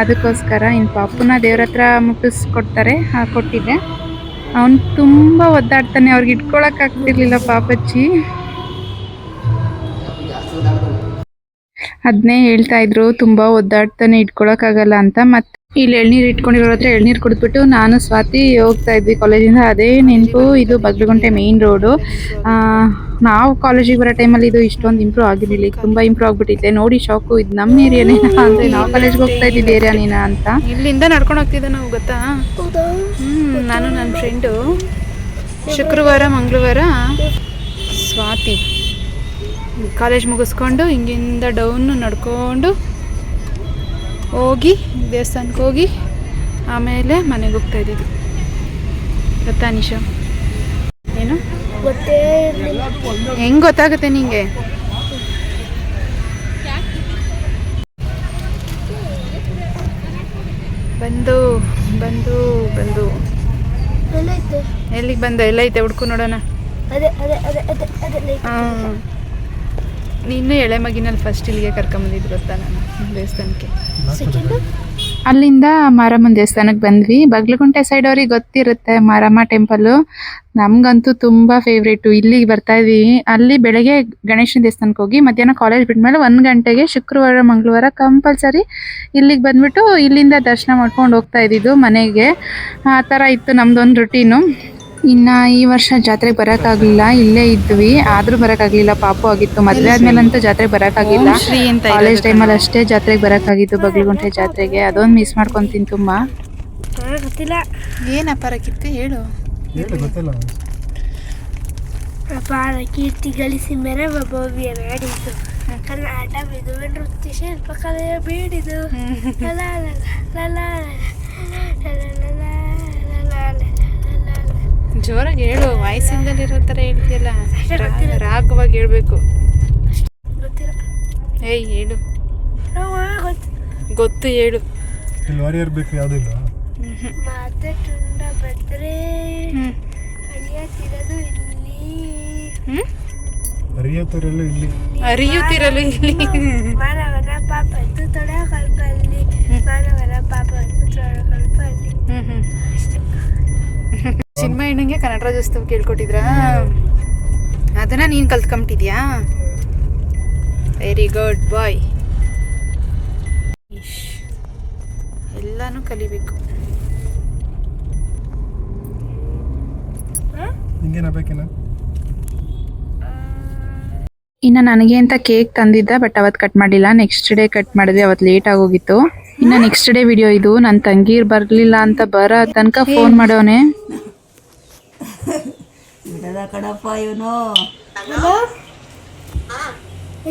ಅದಕ್ಕೋಸ್ಕರ ಇನ್ನು ಪಾಪುನ ದೇವ್ರ ಹತ್ರ ಮುಟ್ಟಿಸ್ಕೊಡ್ತಾರೆ, ಕೊಟ್ಟಿದ್ದೆ. ಅವನು ತುಂಬ ಒದ್ದಾಡ್ತಾನೆ, ಅವ್ರಿಗೆ ಇಟ್ಕೊಳಕ್ಕಾಗ್ತಿರ್ಲಿಲ್ಲ ಪಾಪಚ್ಚಿ. ಅದನ್ನೇ ಹೇಳ್ತಾ ಇದ್ರು, ತುಂಬ ಒದ್ದಾಡ್ತಾನೆ, ಇಟ್ಕೊಳಕ್ಕಾಗಲ್ಲ ಅಂತ. ಮತ್ತೆ ಇಲ್ಲಿ ಎಳ್ನೀರು ಇಟ್ಕೊಂಡಿರೋ ಹತ್ರ ಎಳ್ನೀರು ಕುಡಿದ್ಬಿಟ್ಟು ನಾನು ಸ್ವಾತಿ ಹೋಗ್ತಾ ಇದ್ವಿ ಕಾಲೇಜಿಂದ. ಅದೇ ನೆನಪು. ಇದು ಬಗ್ಲುಗುಂಟೆ ಮೇಯ್ನ್ ರೋಡು. ನಾವು ಕಾಲೇಜಿಗೆ ಬರೋ ಟೈಮಲ್ಲಿ ಇದು ಇಷ್ಟೊಂದು ಇಂಪ್ರೂವ್ ಆಗಿರಲಿಲ್ಲ, ಈಗ ತುಂಬ ಇಂಪ್ರೂವ್ ಆಗಿಬಿಟ್ಟಿದೆ. ನೋಡಿ ಶಾಕು, ಇದು ನಮ್ಮ ಏರಿಯಾನೇ ಅಂದರೆ ನಾವು ಕಾಲೇಜ್ಗೆ ಹೋಗ್ತಾ ಇದ್ದಿದ್ದು ಏರಿಯಾನೇನಾ ಅಂತ. ಇಲ್ಲಿಂದ ನಡ್ಕೊಂಡು ಹೋಗ್ತಿದ್ದೆ ನಾವು, ಗೊತ್ತಾ? ನಾನು ನನ್ನ ಫ್ರೆಂಡು ಶುಕ್ರವಾರ ಮಂಗಳವಾರ ಸ್ವಾತಿ ಕಾಲೇಜ್ ಮುಗಿಸ್ಕೊಂಡು ಹಿಂಗಿಂದ ಡೌನ್ ನಡ್ಕೊಂಡು ಹೋಗಿ ದೇವಸ್ಥಾನಕ್ಕೆ ಹೋಗಿ ಆಮೇಲೆ ಮನೆಗೆ ಹೋಗ್ತಾ ಇದ್ದಿದ್ದು. ಗೊತ್ತಾ ನಿಶಾ? ಏನು ಹೆಂಗೆ ಗೊತ್ತಾಗುತ್ತೆ ನಿಂಗೆ? ಬಂದು ಬಂದು ಬಂದು ಎಲ್ಲಿಗೆ ಬಂದ? ಎಲ್ಲೈತೆ ಹುಡ್ಕು ನೋಡೋಣ. ಹಾಂ, ನೀನು ಎಳೆ ಮಗಿನಲ್ಲಿ ಫಸ್ಟ್ ಇಲ್ಲಿಗೆ ಕರ್ಕೊಂಬಂದಿದ್ದು, ಗೊತ್ತಾ? ನಾನು ದೇವಸ್ಥಾನಕ್ಕೆ ಅಲ್ಲಿಂದ ಮಾರಮ್ಮನ ದೇವಸ್ಥಾನಕ್ಕೆ ಬಂದ್ವಿ. ಬಗ್ಲುಗುಂಟೆ ಸೈಡ್ ಅವ್ರಿಗೆ ಗೊತ್ತಿರುತ್ತೆ ಮಾರಮ್ಮ ಟೆಂಪಲ್ಲು. ನಮಗಂತೂ ತುಂಬ ಫೇವ್ರೇಟು. ಇಲ್ಲಿಗೆ ಬರ್ತಾ ಇದ್ವಿ. ಅಲ್ಲಿ ಬೆಳಗ್ಗೆ ಗಣೇಶನ ದೇವಸ್ಥಾನಕ್ಕೆ ಹೋಗಿ ಮಧ್ಯಾಹ್ನ ಕಾಲೇಜ್ ಬಿಟ್ಮೇಲೆ 1 ಗಂಟೆಗೆ ಶುಕ್ರವಾರ ಮಂಗಳವಾರ ಕಂಪಲ್ಸರಿ ಇಲ್ಲಿಗೆ ಬಂದ್ಬಿಟ್ಟು ಇಲ್ಲಿಂದ ದರ್ಶನ ಮಾಡ್ಕೊಂಡು ಹೋಗ್ತಾ ಇದ್ದಿದ್ದು ಮನೆಗೆ. ಆ ಥರ ಇತ್ತು ನಮ್ಮದೊಂದು ರುಟೀನು. ಇನ್ನು ಈ ವರ್ಷ ಜಾತ್ರೆಗೆ ಬರೋಕ್ಕಾಗಲಿಲ್ಲ, ಇಲ್ಲೇ ಇದ್ವಿ. ಆದರೂ ಬರೋಕ್ಕಾಗಲಿಲ್ಲ, ಪಾಪು ಆಗಿತ್ತು. ಮದುವೆ ಆದ್ಮೇಲಂತೂ ಜಾತ್ರೆಗೆ ಬರೋಕ್ಕಾಗಿಲ್ಲ. ಕಾಲೇಜ್ ಟೈಮಲ್ಲಿ ಅಷ್ಟೇ ಜಾತ್ರೆಗೆ ಬರೋಕ್ಕಾಗಿತ್ತು, ಬಗ್ಲುಗುಂಟೆ ಜಾತ್ರೆಗೆ. ಅದೊಂದು ಮಿಸ್ ಮಾಡ್ಕೊತೀನಿ ತುಂಬ. ಗೊತ್ತಿಲ್ಲ ಏನು ಅಪಾರ ಕಿತ್ಕ ಹೇಳು. ಅಪಾರ ಕೀರ್ತಿ ಗಳಿಸಿ ಮೆರವ ಭವ್ಯ ನಾಡಿದ್ದು, ಕರ್ನಾಟ ವಿಧುವ ನೃತ್ಯ ಶಿಲ್ಪಕಲೆಯ ಬೀಡಿದು. ಜೋರಾಗಿ ಹೇಳು, ವಾಯ್ಸಿಂದಲ್ಲಿರೋ ಥರ ಹೇಳ್ತೀಯಲ್ಲ, ರಾಗವಾಗಿ ಹೇಳ್ಬೇಕು. ಏಯ್ ಹೇಳು, ಗೊತ್ತು ಹೇಳು. ಮಾತೆ ತುಂಡ ಬದ್ರೆ ಅರಿಯತಿರದು ಅರಿಯುತ್ತಿರಲು ಇಲ್ಲಿ ಮಾನವನ ಪಾಪದ್ದು ತೊಡಕಲ್ಪಲ್ಲಿ, ಮಾನವನ ಪಾಪದ್ದು ತೊಡಕಲ್ಪಲ್ಲಿ. ಸಿನಿಮಾ ಹೆಣ್ಣಂಗೆ ಕನ್ನಡ ರಾಜ್ಯೋತ್ಸವ ಕೇಳ್ಕೊಟ್ಟಿದ್ರಾ? ಅದನ್ನ ನೀನು ಕಲ್ತ್ಕೊಂಬಿಟ್ಟಿದ್ಯಾ? ವೆರಿ ಗುಡ್ ಬಾಯ್. ಎಲ್ಲಾನು ಕಲಿಬೇಕು. ಇನ್ನು ನನಗೆ ಅಂತ ಕೇಕ್ ತಂದಿದ್ದ, ಬಟ್ ಅವತ್ತು ಕಟ್ ಮಾಡಿಲ್ಲ. ನೆಕ್ಸ್ಟ್ ಡೇ ಕಟ್ ಮಾಡಿದ್ವಿ, ಅವತ್ತು ಲೇಟ್ ಆಗೋಗಿತ್ತು. ಇನ್ನು ನೆಕ್ಸ್ಟ್ ಡೇ ವಿಡಿಯೋ ಇದು. ನನ್ನ ತಂಗೀರ್ ಬರಲಿಲ್ಲ ಅಂತ ಬರೋ ತನಕ ಫೋನ್ ಮಾಡೋನೆ. ಬಿಡದ ಕಡಪ್ಪ ಇವನು.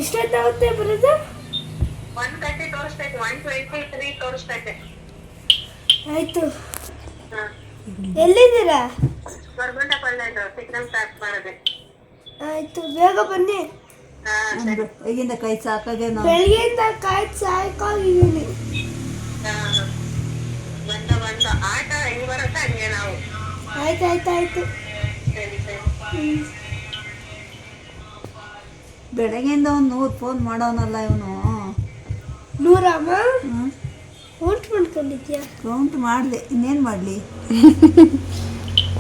ಎಷ್ಟೊತ್ತಾಗುತ್ತೆ ಬರೋದು? 1:30 ತೋರಿಸ್ತೈತೆ, 1:23 ತೋರಿಸ್ತೈತೆ. ಆಯ್ತು. ಎಲ್ಲಿದ್ದೀರಾ? ಬರ್ಗುಂಟಪಳ್ಳಿದು ಸಿಗ್ನಲ್ ಕ್ರಾಸ್ ಮಾಡಿದೆ. ಆಯ್ತು, ಬೇಗ ಬನ್ನಿ. ಈಗಿಂದ ಕೈ ಸಾಕಾಗೆ ನಾವು. ಬೆಳಗ್ಗೆಯಿಂದ ಕಾಯ್ದು ಸಾಕಾಗಿದ್ದೀನಿ. ಬಂದ ಆಟ ಹೆಂಗ್ ಬರುತ್ತೆ ಹಂಗೆ ನಾವು. ಆಯ್ತು. ಸರಿ ಸರಿ. ಬೆಳಗ್ಗೆಯಿಂದ ಒಂದು 100 ಫೋನ್ ಮಾಡೋನಲ್ಲ ಇವನು. 100ಮ್ಮ? ಕೌಂಟ್ ಮಾಡ್ಕೊಂಡಿದ್ಯಾ? ಕೌಂಟ್ ಮಾಡಿದೆ, ಇನ್ನೇನು ಮಾಡಲಿ.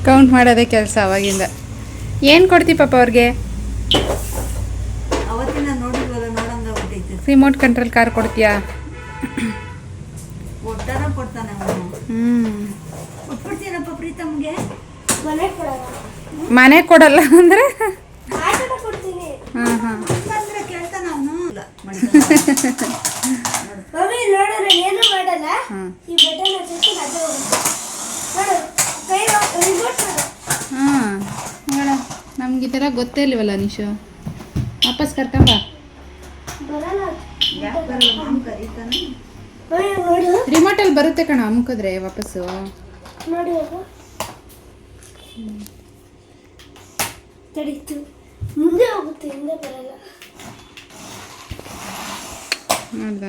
ಕೌಂಟ್ ಮಾಡೋದೇ ಕೆಲಸ ಅವಾಗಿಂದ. ಏನು ಕೊಡ್ತೀವಿ ಪಾಪ ಅವ್ರಿಗೆ? ಅವತ್ತಿನ ನೋಡಿದ್ವಲ್ಲ ರಿಮೋಟ್ ಕಂಟ್ರೋಲ್ ಕಾರ್ ಕೊಡ್ತೀಯಾ? ಕೊಡ್ತಾನೆ ಅವನು. ಕೊಟ್ಬಿಡ್ತೀನಪ್ಪ ಪ್ರೀತಮ್ಗೆ. ಮನೆ ಕೊಡಲ್ಲ, ಮನೆ ಕೊಡಲ್ಲ ಅಂದರೆ? ಆಟ ಕೊಡ್ತೀನಿ. ಹಾಂ ಅಂದ್ರೆ ಕೇಳ್ತಾನ ಅವನು. ಮಮ್ಮಿ ನೋಡೋಣ, ಏನು ಮಾಡಲ್ಲ. ಈ ಬಟನ್ ಹಚ್ಚಿ ಅದೇ ಹೋಗುತ್ತೆ. ನೋಡು, ಕೈ ರಿಮೋಟ್ ಮಾಡು. ಹಾಂ ನೋಡ, ನಮ್ಗೆ ಈ ಥರ ಗೊತ್ತೇ ಇಲ್ವಲ್ಲ ನಿಶು. ವಾಪಸ್ ಕರ್ಕೊಂಬ. ಬರಲ್ಲ. ಯಾಕೆ ಬರಲ್ಲ? ಮಾಮ ಕರೀತಾನೆ. ಮಮ್ಮಿ ನೋಡು, ರಿಮೋಟಲ್ಲಿ ಬರುತ್ತೆ ಕಣ, ಅಮ್ಕಿದ್ರೆ ವಾಪಸ್ಸು. ನೋಡಿ ಅದು ತಡೀತು, ಮುಂದೆ ಹೋಗುತ್ತೆ, ಹಿಂದೆ ಬರಲ್ಲ. ನೋಡ್ದ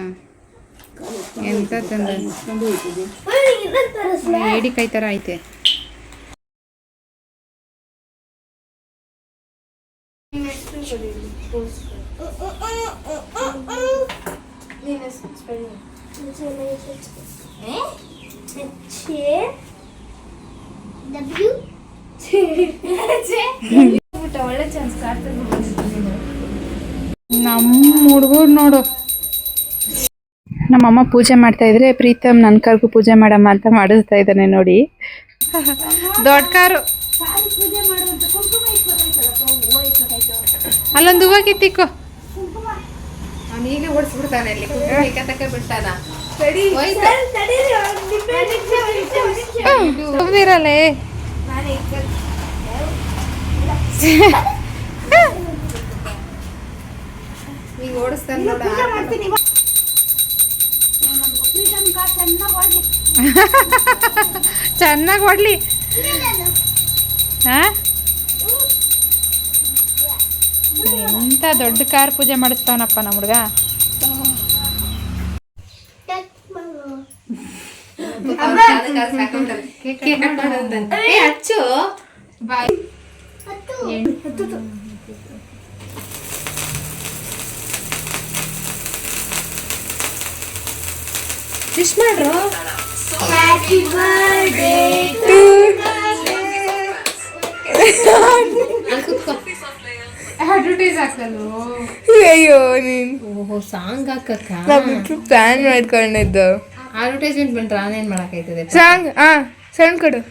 ಎಂತ ತಂದ ಮಮ್ಮಿ ಇದನ್ನ ತರಿಸ್ಲಾ? ಏಡಿ ಕೈ ಥರ ಐತೆ. ಒಳ್ಳೆ ಚಾನ್ಸ್ ಕಾಡ್ತಾರೆ. ನಮ್ಮ ಹುಡುಗರು ನೋಡು. ನಮ್ಮಮ್ಮ ಪೂಜೆ ಮಾಡ್ತಾ ಇದ್ರೆ ಪ್ರೀತಮ್ ನನ್ನ ಕರ್ಗೂ ಪೂಜೆ ಮಾಡಮ್ಮ ಅಂತ ಮಾಡಿಸ್ತಾ ಇದ್ದಾನೆ ನೋಡಿ. ದೊಡ್ಡ ಕಾರು. ಪೂಜೆ ಮಾಡುವಂತ ಕುಂಕುಮ ಇಟ್ಬೇಕಾಯ್ತಲ್ಲಪ್ಪ, ಹೂವು ಇಟ್ಬೇಕಾಯ್ತು. ಅಲ್ಲೊಂದು ಹೂವು ಕಿತ್ತಿಕ್ಕೋ. ಅವ್ನು ಈಗಲೇ ಓಡಿಸ್ಬಿಡ್ತಾನೆ ಅಲ್ಲಿ ಕುಂಕುಮ ಬಿಡ್ತಾನ. ತುಂಬಿರಲ್ಲೇ ಈಗ ಓಡಿಸ್ತಾನೆ ನೋಡ. ಚೆನ್ನಾಗಿ ಹೊಡ್ಲಿ. ಹಾ ಎಂತ ದೊಡ್ಡ ಕಾರ್ ಪೂಜೆ ಮಾಡಿಸ್ತಾವನಪ್ಪ ನಮ್ಮ ಹುಡುಗ. ಹಚ್ಚು ಬಾಯ್. ವಿಶ್ ಮಾಡ್ರು. ಅಡ್ವರ್ಟೈಸ್ ಹಾಕಲ್ವ? ಅಯ್ಯೋ ನೀನ್. ಓಹೋ, ಸಾಂಗ್ ಹಾಕಕ್ಕ ಪ್ಲಾನ್ ಮಾಡ್ಕೊಂಡಿದ್ದು. ಅಡ್ವರ್ಟೈಸ್ಮೆಂಟ್ ಬಂದ್ರೆ ನಾನೇನ್ ಮಾಡಕ್ಕಾಯ್ತದೆ? ಸಾಂಗ್ ಸೌಂಡ್ ಕೊಡು.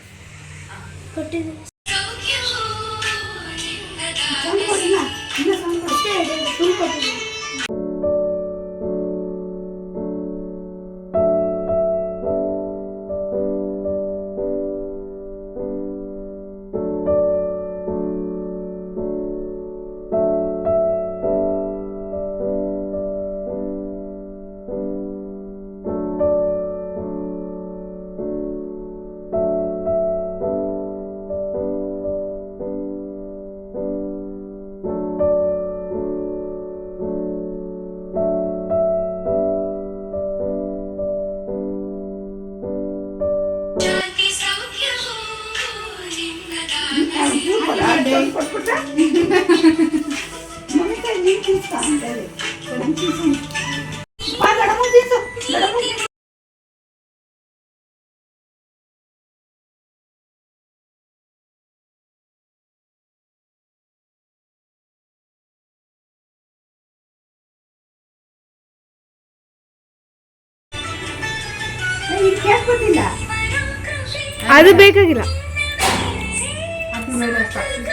ಅದು ಬೇಕಾಗಿಲ್ಲ.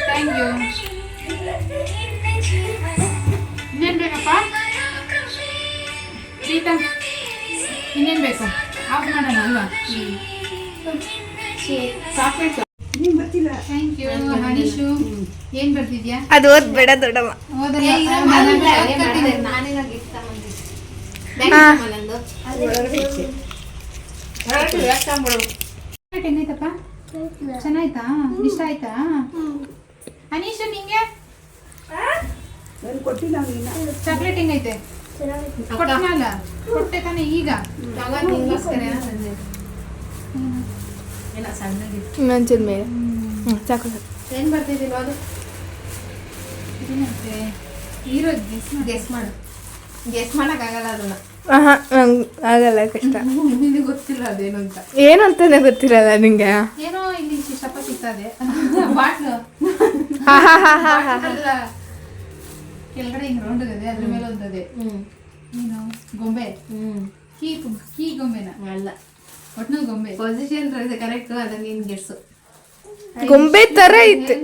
Thank you. ಇನ್ನೇನು ಬೇಕಪ್ಪ ಪ್ರೀತಮ್? ಇನ್ನೇನು ಬೇಕು? ಆಫ್ ಮಾಡೋಣ ಅಲ್ವಾ? ಚಾಕ್ಲೇಟ್. Thank you. ಹರೀಶು ಏನು ಬರ್ತಿದ್ಯಾ? ಅದು ಓದ್ಬೇಡ ದೊಡ್ಡಮ್ಮ. ಓದಲ್ಲ. ಹೆಂಗೈತಪ್ಪ? ಚೆನ್ನಾಯ್ತಾ? ಇಷ್ಟ ಆಯ್ತಾ? ಅನೀಶು ನಿಂಗೆ ಚಾಕ್ಲೇಟ್ ಹೆಂಗೈತೆ? ಕೊಟ್ಟನಲ್ಲ, ಕೊಟ್ಟೆ ತಾನೆ ಈಗ. ಮಂಚದ ಮೇಲೆ ಸಾಕು. ಏನ್ ಬರ್ತಿದ್ದಿಲ್ವ ಅದು? ಏನಂತೆ ಹೀರೋ ಗೆಸ್ ಮಾಡು. ಗೆಸ್ ಮಾಡಕ್ಕಾಗಲ್ಲ ಅದನ್ನ. ಆಗಲ್ಲ, ಕಷ್ಟ. ನಿನಗೆ ಗೊತ್ತಿಲ್ಲ ಅದೇನು ಅಂತ. ಏನು ಅಂತಾನೆ ಗೊತ್ತಿರಲ್ಲ ನಿಂಗೆ. ಏನೋ ಇಲ್ಲಿ ಇಷ್ಟಪ್ಪ ಸಿಗ್ತದೆ ಬಾಟ್ಲು. ಅಲ್ಲ ಕೆಳಗಡೆ ಹಿಂಗೆ ರೌಂಡ್ ಇದೆ, ಅದ್ರ ಮೇಲೆ ಒಂದದೆ. ಏನು ಗೊಂಬೆ ಕೀ ಗೊಂಬೆನ ಅಲ್ಲ ಒಟ್ನಲ್ಲಿ ಗೊಂಬೆ ಪೊಸಿಷನ್ ಕರೆಕ್ಟ್ ಅದನ್ನ ನೀನ್ ಗೆಡ್ಸು. ಗೊಂಬೆ ತರ ಐತೆ.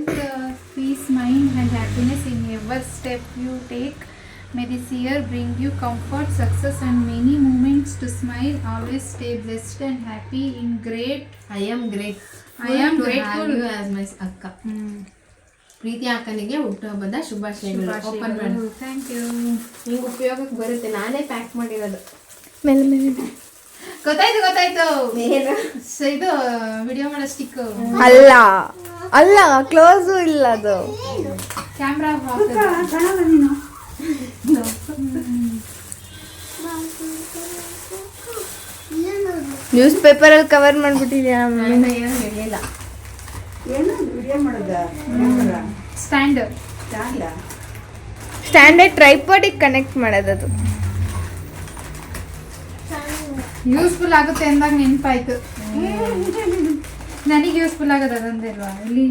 Peace, mind and happiness in every step you take. May this year bring you comfort, success and many moments to smile. Always stay blessed and happy in great. I am great. I am To grateful. have you as my ಅಕ್ಕ. ಪ್ರೀತಿ ಅಕ್ಕನಿಗೆ ಹುಟ್ಟುಹಬ್ಬದ ಶುಭಾಶಯಗಳು. ಓಪನ್ ಮಾಡು. Thank you. ನಿಂಗೆ ಉಪಯೋಗಕ್ಕೆ ಬರುತ್ತೆ. ನಾನೇ ಪ್ಯಾಕ್ ಮಾಡಿರೋದು. ಮೇಲೆ ಮೇಲೆ ಗೊತ್ತಾಯ್ತು ಇದು ವಿಡಿಯೋ ಮಾಡೋ ಸ್ಟಿಕ್ ಅಲ್ಲ ಅಲ್ಲ ಕ್ಲೋಸು ಇಲ್ಲ ಅದು. ಕ್ಯಾಮ್ರಾ ಕಾಣಲ್ಲ ನೀನು. ನ್ಯೂಸ್ ಪೇಪರಲ್ಲಿ ಕವರ್ ಮಾಡ್ಬಿಟ್ಟಿದ್ಯಾ ಮಮ್ಮಿ? ಏನು ಹೇಳಿಲ್ಲ. ಏನು ವಿಡಿಯೋ ಮಾಡೋದ ಸ್ಟ್ಯಾಂಡ್ ಚಾಲ ಸ್ಟ್ಯಾಂಡರ್ಡ್ ಟ್ರೈಪಾಡಿಗೆ ಕನೆಕ್ಟ್ ಮಾಡೋದದು. ಯೂಸ್ಫುಲ್ ಆಗುತ್ತೆ ಅಂದಾಗ ನೆನಪಾಯ್ತು. ನನಗೆ ಯೂಸ್ಫುಲ್ ಆಗೋದು ಅದೊಂದೇ ಅಲ್ವಾ ಇಲ್ಲಿ.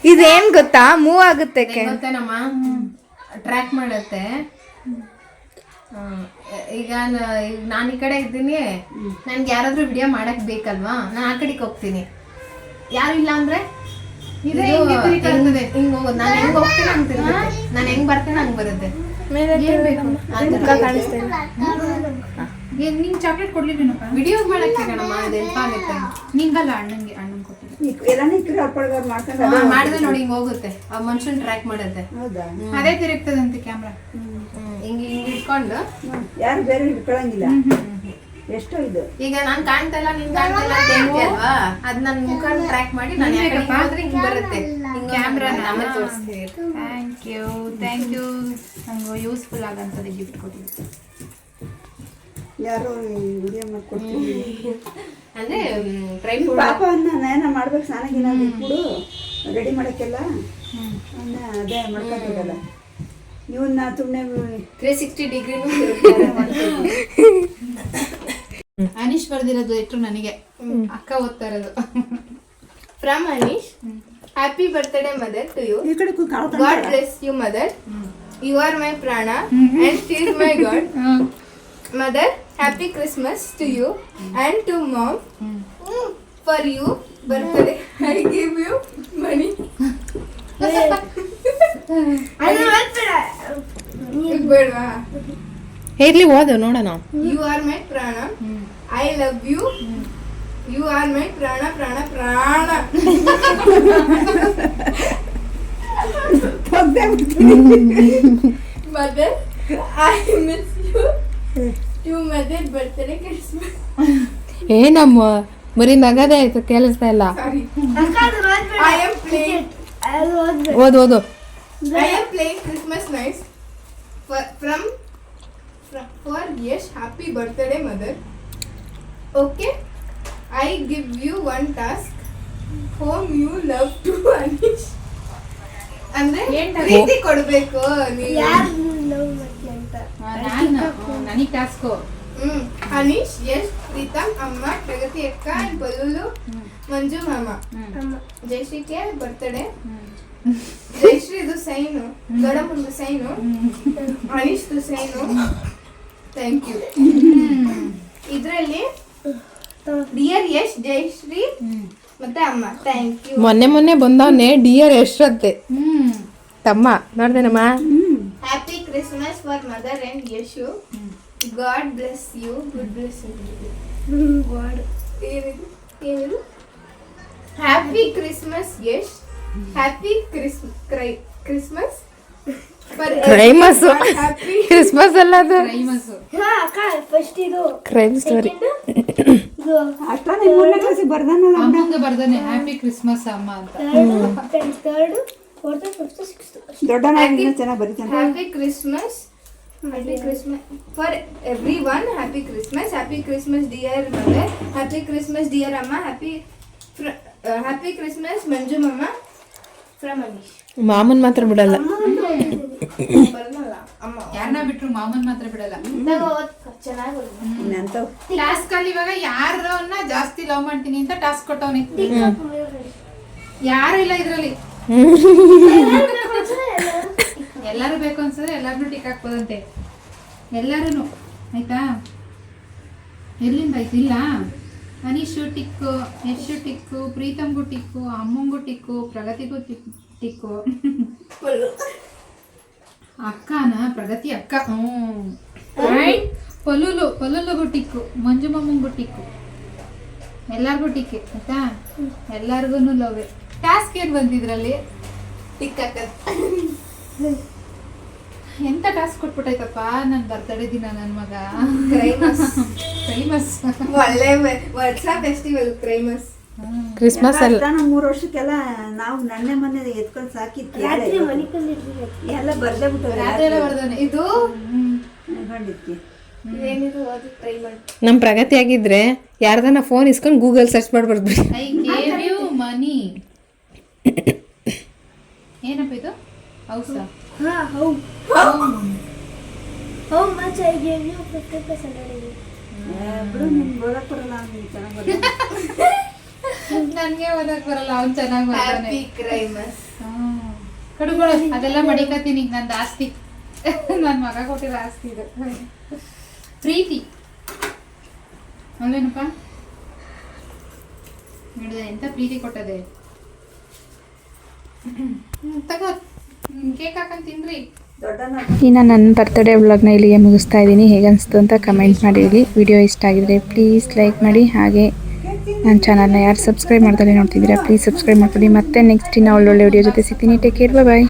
ಇದೇನ್ ಗೊತ್ತಾ, ಮೂವ್ ಆಗುತ್ತೆ. ಗೊತ್ತೇನಮ್ಮ, ಟ್ರ್ಯಾಕ್ ಮಾಡುತ್ತೆ. ಈಗ ನಾನು ಈ ಕಡೆ ಇದ್ದೀನಿ, ನನ್ಗೆ ಯಾರಾದ್ರೂ ವಿಡಿಯೋ ಮಾಡಕ್ ಬೇಕಲ್ವಾ, ನಾನು ಆ ಕಡೆಗೆ ಹೋಗ್ತೀನಿ. ಯಾರು ಇಲ್ಲ ಅಂದ್ರೆ ಹಿಂಗ್ ಹೋಗೋದು. ನಾನು ಹೆಂಗ್ ಹೋಗ್ತೀನಿ ಹಂಗ್ ತಿರುಗುತ್ತೆ, ನಾನು ಹೆಂಗ್ ಬರ್ತೀನಿ ಹಂಗ್ ಬರುತ್ತೆ. ಕಾಣಿಸ್ತಾ ಇಲ್ಲ. ನಿಂಗೆ ಚಾಕ್ಲೇಟ್ ಕೊಡ್ಲಿಲ್ವೇನಪ್ಪ? ವಿಡಿಯೋ ಮಾಡಕ್ಕೆ ಕಣಮ್ಮ, ಅದು ಹೆಲ್ಪ್ ಆಗುತ್ತೆ. ನಿಂಗಲ್ಲ ಅಣ್ಣಂಗೆ ಕೊಟ್ಟಿದ್ದೆ. ಎಲ್ಲಾನು ಇಕ್ಕರೆ ಅವ್ರ ಮಾಡ್ಕೊಂಡು ಮಾಡಿದ್ರೆ ನೋಡಿ ಹಿಂಗ್ ಹೋಗುತ್ತೆ, ಆ ಮನುಷ್ಯನ್ ಟ್ರ್ಯಾಕ್ ಮಾಡುತ್ತೆ. ಹೌದಾ? ಅದೇ ತಿರುಗ್ತದಂತೆ ಕ್ಯಾಮ್ರಾ. ಹಿಂಗ್ ಇಟ್ಕೊಂಡು ಯಾರು ಬೇರೆ ಹಿಡ್ಕೊಳಂಗಿಲ್ಲ. ಎಷ್ಟೋ ಇದು ಈಗ ನಾನ್ ಕಾಣ್ತಾ ಇಲ್ಲ, ನೀನ್ ಕಾಣ್ತಾ ಇಲ್ಲ ಅಂತ ಹೇಳ್ತೀಯಲ್ವಾ, ಅದ್ ನನ್ ಮುಖ ಟ್ರ್ಯಾಕ್ ಮಾಡಿ ನಾನು ಹೋದ್ರೆ ಹಿಂಗ್ ಬರುತ್ತೆ. ಕ್ಯಾಮ್ರಾ ಆಮೇಲೆ ತೋರಿಸ್ತೀನಿ. ಥ್ಯಾಂಕ್ ಯು ನಂಗೆ ಯೂಸ್ಫುಲ್ ಆಗಂತದ್ದು ಗಿಫ್ಟ್ ಕೊಟ್ಟಿದ್ದೆ. ಯಾರೋ ವಿಡಿಯೋ ಮಾಡ್ಕೊಡ್ತೀವಿ ಅಂದ್ರೆ ಟ್ರೈ ಪಾಪವನ್ನ ನಯನ ಮಾಡ್ಬೇಕು. ಸ್ನಾನಗಿನ ಬಿಟ್ಬಿಡು ರೆಡಿ ಮಾಡೋಕ್ಕೆಲ್ಲ ಅದೇ ಮಾಡ್ಕೊಬೇಕಲ್ಲ. ಇವನ್ನ ಸುಮ್ಮನೆ 360 ಡಿಗ್ರಿ ಅನೀಶ್ ಬರ್ದಿರೋದು ಇಟ್ರು ನನಗೆ, ಅಕ್ಕ ಓದ್ತಾ ಇರೋದು. From Anish, happy birthday mother to you. ಈ ಕಡೆ God bless you mother. You are my prana and she is my God. Mother, happy Christmas to you and to mom. For you birthday I give you money. ಹೇಗ್ಲಿ ಓದು ನೋಡೋಣ. You are my prana. I love you. You are my prana. Mother, I miss you. To mother birthday Christmas. ಏನಮ್ಮ ಬರೀ ನಗದೇ ಆಯ್ತು, ಕೇಳಿಸ್ತಾ ಇಲ್ಲ. Sorry. I am playing. ಓದು. I am playing Christmas nights for yes, happy birthday mother. Okay, I give you one task. Whom you love to Anish. ಅಂದ್ರೆ ಪ್ರೀತಿ ಕೊಡ್ಬೇಕು ನೀವು. ನನಗೆ ಟಾಸ್ಕು. ಅನೀಶ್, ಯಶ್, ಪ್ರೀತಮ್, ಅಮ್ಮ, ಪ್ರಗತಿ ಅಕ್ಕ, ಬಲೂಲು, ಮಂಜು ಮಾಮ. ಜಯಶ್ರೀಗೆ ಬರ್ತ್ಡೇ. ಜಯಶ್ರೀದು ಸೈನು, ದೊಡ್ಡಮ್ಮಂದು ಸೈನು, ಅನೀಶ್ದು ಸೈನು. Thank you. ಇದರಲ್ಲಿ ಡಿಯರ್ ಯಶ್, ಜಯಶ್ರೀ ಮತ್ತೆ ಅಮ್ಮ. Thank you. ಮೊನ್ನೆ ಬಂದವನೇ ಡಿಯರ್ ಎಷ್ಟತ್ತೆ ತಮ್ಮ ನೋಡ್ದೇನಮ್ಮ. Happy Christmas for mother and Yashu. God bless you. Good bless you. Happy Christmas Yash. Happy Christmas for Christmas happy Christmas ಅಲ್ಲ ಅದು, ಫಸ್ಟ್ ಇದು ಕ್ರೈಮ್ ಸ್ಟೋರಿ. ಅಷ್ಟಾನೆ 3ನೇ ಕ್ಲಾಸಿಗೆ ಬರ್ದಾನಲ್ಲ ಅಮ್ಮಂಗೆ ಬರ್ದಾನೆ ಹ್ಯಾಪಿ ಕ್ರಿಸ್ಮಸ್ ಅಮ್ಮ ಅಂತ. Third fourth fifth sixth. ದೊಡ್ಡನಾಗಿ ಚೆನ್ನಾಗಿ ಬರೀತಾನೆ. Happy Christmas for everyone. Happy Christmas dear mother. Happy Christmas dear ಅಮ್ಮ. ಹ್ಯಾಪಿ ಕ್ರಿಸ್ಮಸ್ ಮಂಜು ಮಮ್ಮ. ಫ್ರಮ್ ಅನೀಶ್. ಮಾಮನ್ ಮಾತ್ರ ಬಿಡಲ್ಲ. ಬರಲ್ಲ ಅಮ್ಮ. ಯಾರನ್ನ ಬಿಟ್ರು ಮಾಮನ್ ಮಾತ್ರ ಬಿಡಲ್ಲ. ಚೆನ್ನಾಗಿ ಇನ್ನಂತವು ಟಾಸ್ಕ್ ಅಲ್ಲಿ ಇವಾಗ ಯಾರನ್ನ ಜಾಸ್ತಿ ಲವ್ ಮಾಡ್ತೀನಿ ಅಂತ ಟಾಸ್ಕ್ ಕೊಟ್ಟವನಿ. ಯಾರು ಇಲ್ಲ ಇದ್ರಲ್ಲಿ. ಎಲ್ಲರೂ ಬೇಕು ಅನ್ಸಿದ್ರೆ ಎಲ್ಲಾರನ್ನೂ ಟಿಕ್ ಹಾಕ್ಬೋದಂತೆ. ಎಲ್ಲರೂ ಆಯಿತಾ. ಎಲ್ಲಿಂದ ಆಯ್ತು ಇಲ್ಲ ಅನೀಶು ಟಿಕ್ಕು, ಯಶು ಟಿಕ್ಕು, ಪ್ರೀತಮ್ಗೂ ಟಿಕ್ಕು, ಅಮ್ಮಂಗೂ ಟಿಕ್ಕು, ಪ್ರಗತಿಗೂ ಟಿಕ್ಕು, ಅಕ್ಕನ ಪ್ರಗತಿ ಅಕ್ಕ. ಪೊಲ್ಲುಗೂ ಟಿಕ್ಕು, ಮಂಜು ಮಾಮಂಗೂ ಟಿಕ್ಕು, ಎಲ್ಲರಿಗೂ ಟಿಕ್ಕೆ ಆಯ್ತಾ. ಎಲ್ಲರಿಗೂ ಲೋವೆ. ಟಾಸ್ಕ್ ಏನು ಬಂದಿದ್ರಲ್ಲಿ? ಟಿಕ್ ಹಾಕೋದು. ಎಂತ ಟಾಸ್ಕ್ ಕೊಟ್ಬಿಟ್ಟೈತಪ್ಪ ನನ್ನ ಬರ್ತಡೇ ದಿನ ನನ್ನ ಮಗ. ಕ್ರೈಮಸ್ ಒಳ್ಳೆ ವರ್ಷ ಫೆಸ್ಟಿವಲ್ ಕ್ರೈಮಸ್. ಕ್ರಿಸ್ಮಸ್ ಅಲ್ಲ, ನಾನು 3 ವರ್ಷಕ್ಕೆಲ್ಲ ನಾವು ನನ್ನೆ ಮೊನ್ನೆ ಎತ್ಕೊಂಡು ಸಾಕಿದ್ವಿ ಎಲ್ಲ ಬರ್ದೇ ರಾತ್ರಿ ಎಲ್ಲ ಬರ್ದಾನೆ ಇದು ಬಿಟ್ಟು ಏನಿದು ಅದು ಟ್ರೈ ಮಾಡಿ. ನಮ್ಮ ಪ್ರಗತಿ ಆಗಿದ್ರೆ ಯಾರ್ದನ್ನ ಫೋನ್ ಇಸ್ಕೊಂಡು ಗೂಗಲ್ ಸರ್ಚ್ ಮಾಡ್ಬಾರ್ದು. ಐ ಗೇವ್ ಯು ಮನಿ. ಏನಪ್ಪ ಇದು? ಹೌಸಾ? How much I gave you? 50% already. ಬಿಡು ನಿಮ್ಗೆ ಓದಕ್ ಬರಲ್ಲ ಅವ್ನಿಗೆ ಚೆನ್ನಾಗಿ ನನಗೆ ಓದಕ್ ಬರಲ್ಲ, ಅವ್ನು ಚೆನ್ನಾಗಿ ಬರ್ತಾನೆ. ಹ್ಯಾಪಿ ಕ್ರೈಮಸ್. ಕಡುಗಳು ಅದೆಲ್ಲ ಮಡಿಕತ್ತೀನಿ, ನಂದು ಆಸ್ತಿ. ನನ್ನ ಮಗ ಕೊಟ್ಟಿರೋ ಆಸ್ತಿ ಇದು. ಪ್ರೀತಿ ಅಲ್ವೇನಪ್ಪ? ನೋಡಿದೆ ಎಂತ ಪ್ರೀತಿ ಕೊಟ್ಟದೆ. ತಗೋ ಕೇಕ್ ಹಾಕೊಂಡು ತಿನ್ರಿ. ಇನ್ನು ನನ್ನ ಬರ್ತಡೇ ವ್ಲಾಗ್ನ ಇಲ್ಲಿಗೆ ಮುಗಿಸ್ತಾ ಇದ್ದೀನಿ. ಹೇಗನ್ನಿಸ್ತು ಅಂತ ಕಮೆಂಟ್ ಮಾಡಿ. ವಿಡಿಯೋ ಇಷ್ಟ ಆಗಿದ್ರೆ ಪ್ಲೀಸ್ ಲೈಕ್ ಮಾಡಿ. ಹಾಗೆ ನನ್ನ ಚಾನಲ್ನ ಯಾರು ಸಬ್ಸ್ಕ್ರೈಬ್ ಮಾಡ್ತಾರೆ ನೋಡ್ತಿದ್ದೀರಾ ಪ್ಲೀಸ್ ಸಬ್ಸ್ಕ್ರೈಬ್ ಮಾಡ್ಕೊಳ್ಳಿ. ಮತ್ತೆ ನೆಕ್ಸ್ಟ್ ಇನ್ನು ಒಳ್ಳೊಳ್ಳೆ ವಿಡಿಯೋ ಜೊತೆ ಸಿಗ್ತೀನಿ. ಟೇಕ್ ಕೇರ್, ಬಾಯ್.